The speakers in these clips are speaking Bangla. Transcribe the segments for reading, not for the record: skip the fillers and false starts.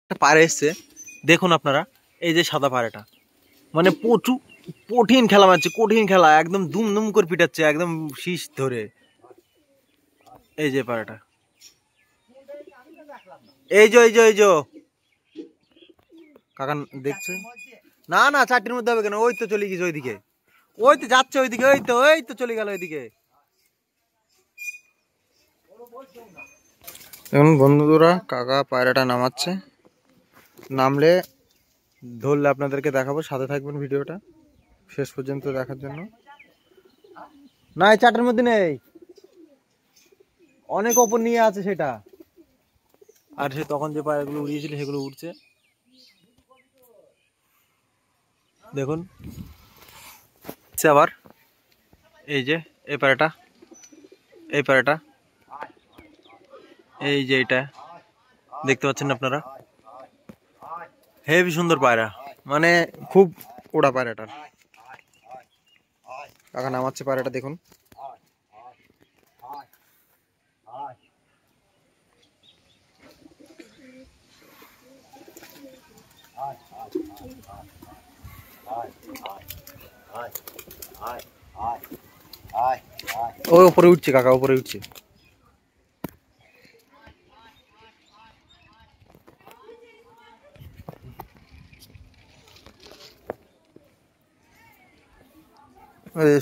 একটা পায়রা এসছে দেখুন আপনারা, এই যে সাদা পায়রাটা, মানে প্রচুর কঠিন খেলা মারছে, কঠিন খেলা, একদম দুম দুম করে পিটাচ্ছে একদম শীষ ধরে। এই যে পায়রাটা, এই যে কাকা দেখছে না, না 4টির মধ্যে হবে কেন, ওই তো চলে গেছে ওইদিকে, ওই তো যাচ্ছে ওইদিকে, ওই তো চলে গেল ওইদিকে। এখন বন্ধুরা কাকা পায়রাটা নামাচ্ছে, নামলে ধরলে আপনাদেরকে দেখাবো, সাথে থাকবেন ভিডিওটা শেষ পর্যন্ত দেখার জন্য। না এই 4টির মধ্যে নেই, অনেক ওপর নিয়ে আছে সেটা, আর সে তখন যে পায়রাগুলো উড়িয়েছিল সেগুলো উঠছে দেখুন। আবার এই যে এই পায়রাটা, এই পায়রাটা, এই যে এটা দেখতে পাচ্ছেন আপনারা, হেবি সুন্দর পায়রা, মানে খুব ওড়া পায়রাটার। কাকা নামাচ্ছে পায়রাটা দেখুন। ওই উপরে উঠছে কাকা, উপরে উঠছে।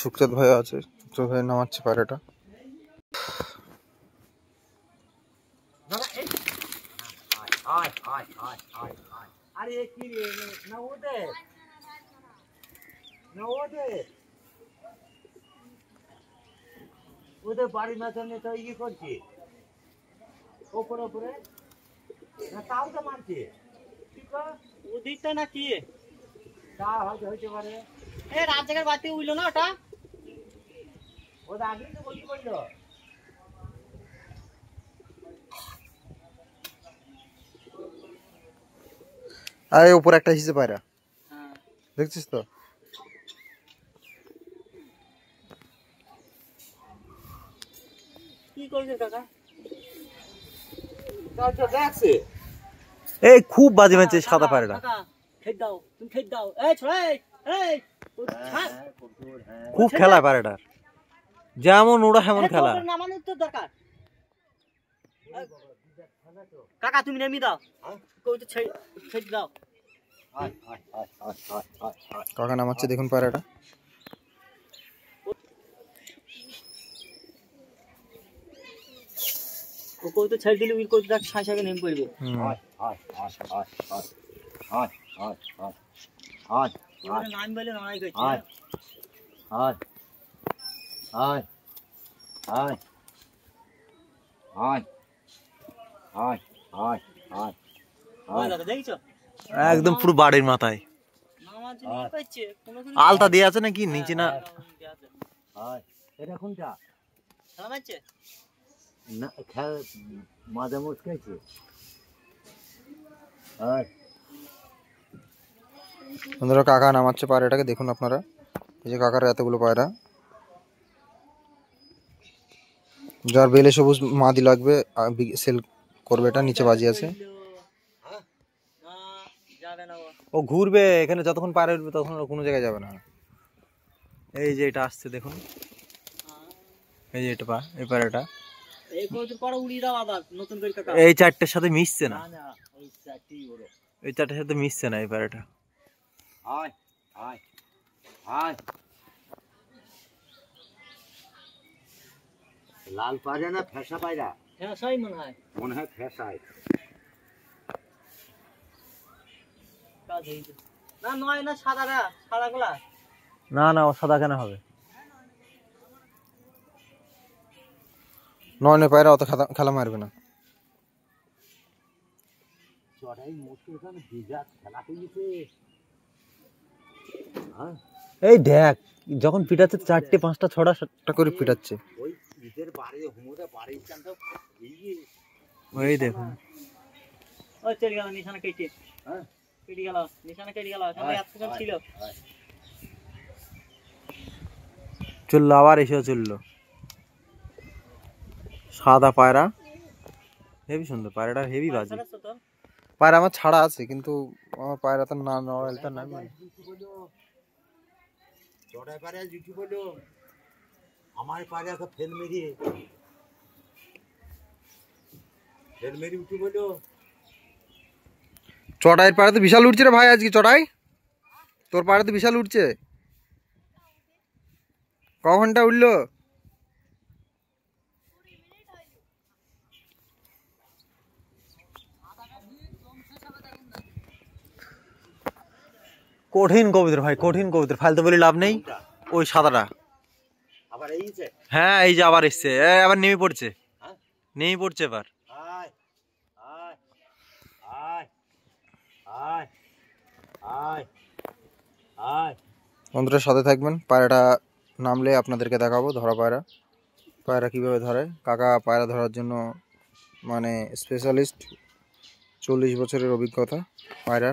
সুখচাঁদ ভাই আছে, সুখচাঁদ ভাই নামাচ্ছে পায়রাটা। ওদের বাড়ির মাঝখানে তো ইয়ে করছি ওপরে ওপরে, না তাও তো মারছে ওদিকটা না কি, তা হয়তো হইতে পারে। এই রাত জায়গার বাড়িতে উইলো না ওটা, ওটা আগেই তো বলতে পারলো। আর উপরে একটা হিসেবে পায়রা দেখছিস তো, কি করছে কাকা, দেখছে এই খুব বাজে মারছে সাদা পায়রাটা, খেদ দাও তুমি, খেদ দাও, এই ছোড়া, এই খুব খেলা পায়রাটার, যেমন ওরা হেমন খেলা। নামানোর তো দরকার। কাকা তুমি নেমে দাও, কই তো ছেড়ে দাও। কাকা নামাচ্ছে দেখুন পায়রাটা। ও কই তো ছেড়ে দিলে উইল কই তো শাঁসাকে নেমে পড়বে। নাম বলে নড়াই করছে। একদম পুরো বাড়ির মাথায় আলতা দিয়ে আছে নাকি নিচে, না এটা কোনটা না মাঝে মুচকেছে। বন্ধুরা কাকা নামাচ্ছে পায়রাটাকে দেখুন আপনারা, এই যে কাকার এতগুলো পায়রা, যার বেলে সবুজ মাদি লাগবে সেল করবে, এটা নিচে বাজি আছে, ও ঘুরবে এখানে যতক্ষণ পায়রা উঠবে তখন কোনো জায়গায় যাবে না। এই যে এটা আসছে দেখুন, এই যে এটা এই পায়রাটা এই 4টের সাথে মিশছে না, এই 4টের সাথে মিশছে না এই পায়রাটা। লাল পায়রা না ফেসা পায়রা, ফেসাই মনে হয় ফেসাই না, নয় না সাদা, সাদা গুলা না না ও সাদা কেন হবে, নয় পায়রা অত খেলা মারবে না। এই দেখ যখন পিটাচ্ছে 4টে 5টা 6টা 7টা করে পিটাচ্ছে, ওই দেখুন ওই চলে গেল নিশানা কেটে, কেটে গেল নিশানা, কেটে গেল এতক্ষণ ছিল, চললো আবার এসেও চললো। সাদা পায়রা হেভি সুন্দর, পায়রাটা হেভি বাজে। পায়রা আমার ছাড়া আছে, কিন্তু আমার পায়রা তো না নড়াইলটা নামি। চটাই পারে জুটি বলো আমার পারে তো ফেল মেরি উঠি বলো। চটাইয়ের পায়রা তো বিশাল উঠছে রে ভাই আজকে। চটাই তোর পায়রা তো বিশাল উঠছে। কখনটা উঠলো? কঠিন কবিতর ভাই, কঠিন কবিতর, ফালতু বলে লাভ নেই। ওই সাদাটা আবার এইছে। হ্যাঁ এই যে আবার এসছে, আবার নেমে পড়ছে। হ্যাঁ নেমে পড়ছে এবার। আয় আয় আয় আয় আয় আয়। বন্ধুরা সাথে থাকবেন, পায়রাটা নামলে আপনাদেরকে দেখাবো ধরা পায়রা। পায়রা কীভাবে ধরে। কাকা পায়রা ধরার জন্য মানে স্পেশালিস্ট, 40 বছরের অভিজ্ঞতা পায়রা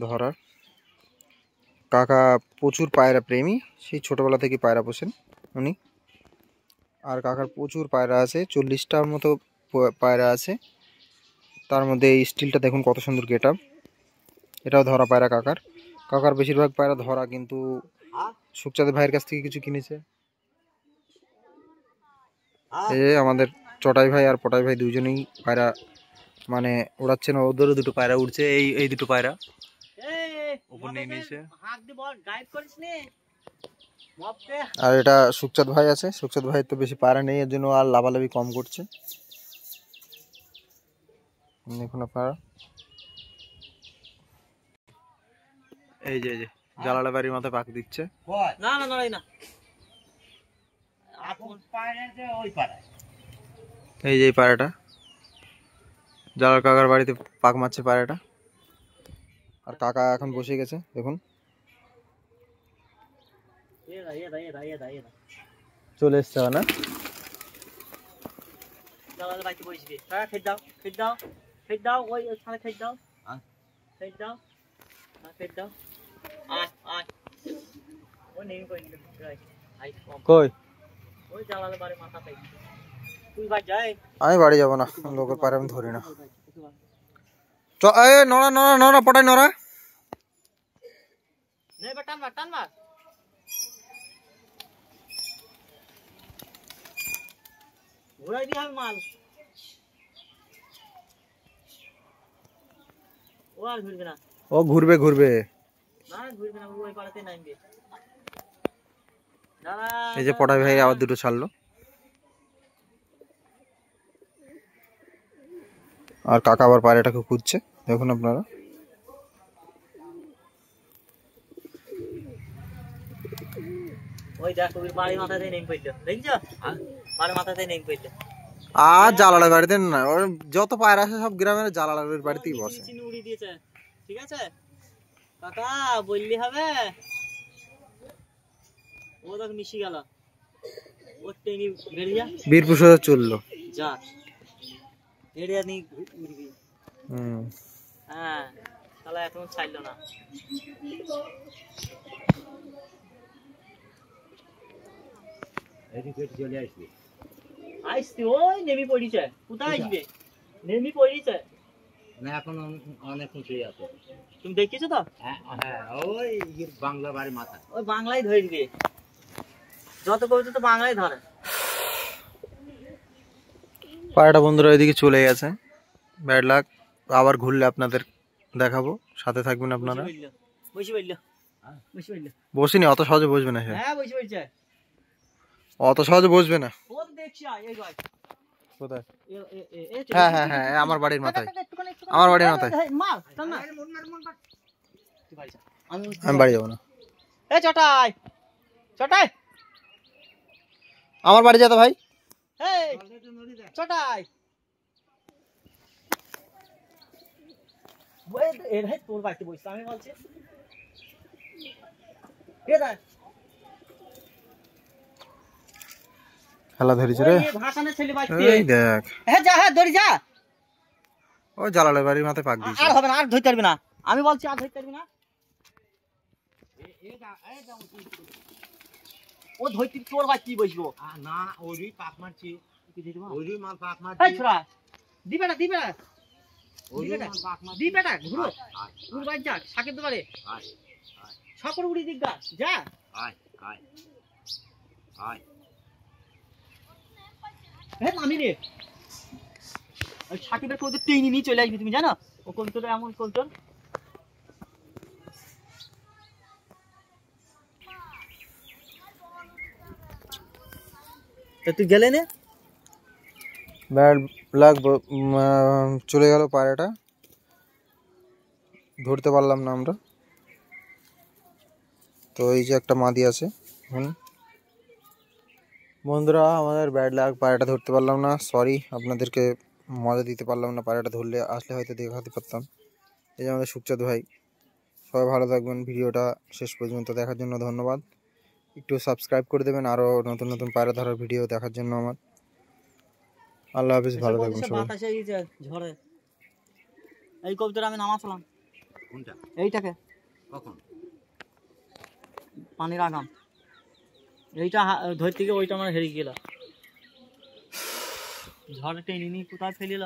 ধরার। কাকা প্রচুর পায়রা প্রেমী, সেই ছোটোবেলা থেকে পায়রা পোষেন উনি। আর কাকার প্রচুর পায়রা আছে, 40টার মতো পায়রা আছে। তার মধ্যে এই স্টিলটা দেখুন কত সুন্দর গেট আপ, এটাও ধরা পায়রা কাকার। কাকার বেশিরভাগ পায়রা ধরা, কিন্তু সুখচাঁদ ভাইয়ের কাছ থেকে কিছু কিনেছে। এই যে আমাদের চটাই ভাই আর পটাই ভাই দুজনেই পায়রা মানে উড়াচ্ছেন। ওদেরও দুটো পায়রা উঠছে, এই দুটো পায়রা উপর নিয়ে নিয়েছে। আর এটা সুখচাঁদ ভাই আছে, সুখচাঁদ ভাই তো বেশি পায়রা নেই, এর জন্য আর লাভালাভি কম করছে। দেখুন আপনারা, এই যে জালালা বাড়ির মাথায় পাক দিচ্ছে। না না নড়াই না। আপন পায়রাতে ওই পায়রা। এই যে এই পায়রাটা জালাল কাকার বাড়িতে পাক মারছে পায়রাটা। আর কাকা এখন বসে গেছে দেখুন, চলে এসছে না। জালাল বাইতে বসবি। হ্যাঁ খেদ দাও খেদ দাও খেদ দাও। ওই ওখানে খেদ দাও। হ্যাঁ খেদ দাও। হ্যাঁ খেদ দাও। আয় আয়। ওই নেই কই নি আই কই ওই জালালের বাড়ি মাথা পাই। তুই বাড়ি যাই। আমি বাড়ি যাবো না, লোকের পায়রা আমি ধরি না। নড়া নড়া নড়া পটাই নড়া। নে বে টান মার টান মার। ঘুরাই দি আমি মাল। ও আর ঘুরবে না। ও ঘুরবে ঘুরবে। না ঘুরবে না, ওই পাড়াতে নামবে। এই যে পটাই ভাই আবার দুটো ছাড়লো। আর কাকা আবার পায়রাটাকে খুঁজছে দেখুন আপনারা। ওই দেখো ওই বাড়ি মাথাতে নেমে পড়লো, দেখছো? বাড়ি মাথাতে নেমে পড়লো। আর জালালের বাড়িতে না, ওর যত পায়রা আছে সব গ্রামের জালালের বাড়িতেই বসে। উড়ি দিয়েছে, ঠিক আছে কাকা বললি হবে। ও দেখ মিশি গেল, ও টেনি বেরিয়ে বীরপুর সোজা চললো যা এরিয়া নি উড়বি। হ্যাঁ তাহলে এখন ছাইলো না। এদিকে চলে আসবি। আইসি ওই নেমি পড়িছে। কোথায় আসবে? নেমি পড়িছে না, এখন অনেক উঁচু আছে। তুমি দেখিছো তো? হ্যাঁ হ্যাঁ ওই বাংলা বাড়ির মাথা। ওই বাংলাই ধরবে, যত কবিতা তো বাংলাই ধরে। পায়রাটা বন্ধুরা ওইদিকে চলে গেছে, ব্যাড লাক। আবার ঘুরলে আপনাদের দেখাবো, সাথে থাকবেন আপনারা। বসে বললো বসে বললো বসিনি, অত সহজে বসবে না। হ্যাঁ বসে বলছে, অত সহজে বসবে না। ও দেখছি এই ভাই কোথায়? হ্যাঁ হ্যাঁ হ্যাঁ আমার বাড়ির মাথায়, আমার বাড়ির মাথায়। মার না আমি বাড়ি যাবো না। এ চটাই চটাই আমার বাড়ি যেতে ভাই। এই চটাই এ ভাই তোর বাড়িতে বসে আমি বলছি খেলা ধরেছে রে। ভাষণে ছেলে বাড়িতে এই দেখ, হ্যাঁ যা হ্যাঁ ধরে যা। ও জালালের বাড়ির মাথায় পাক দিয়েছে। আর হবে না, আর ধরতে পারবি না, আমি বলছি আর ধরতে পারবি না। ও ধরতে তোর বাড়ি বসবো না, ওরই পাক মারছি, ওরই মাল পাক মারছি। এই ছোড়া দিবে না দিবে না দি বেটা ঘুরো উড়বাই যাক শাকের দোকানে সকল উড়ি দিক যা হ্যাঁ আমি রে ওই সাকিবের কোথাও টেনে নিয়ে চলে আসবি তুমি জানো ও কলতর এমন কলতর তুই গেলে নে ব্যাড লাগ চলে গেল পায়রাটা, ধরতে পারলাম না আমরা। তো এই যে একটা মাদি আছে। বন্ধুরা আমাদের ব্যাড লাগ, পায়রাটা ধরতে পারলাম না, সরি আপনাদেরকে মজা দিতে পারলাম না। পায়রাটা ধরলে আসলে হয়তো দেখাতে পারতাম। এই যে আমাদের সুখচাঁদ ভাই। সবাই ভালো থাকবেন, ভিডিওটা শেষ পর্যন্ত দেখার জন্য ধন্যবাদ। একটু সাবস্ক্রাইব করে দেবেন আরও নতুন নতুন পায়রা ধরার ভিডিও দেখার জন্য আমার। আল্লাহ হাফিজ, ভালো থাকবেন সবাই। বাতাসে ঝড়ে এই কবুতর আমি নামাছিলাম কোনটা এইটাকে কখন পানির আগাম এইটা ধরতে গিয়ে ওইটা আমার হেরে গেল ঝড়ে টেনে নিয়ে কোথায় ফেলিল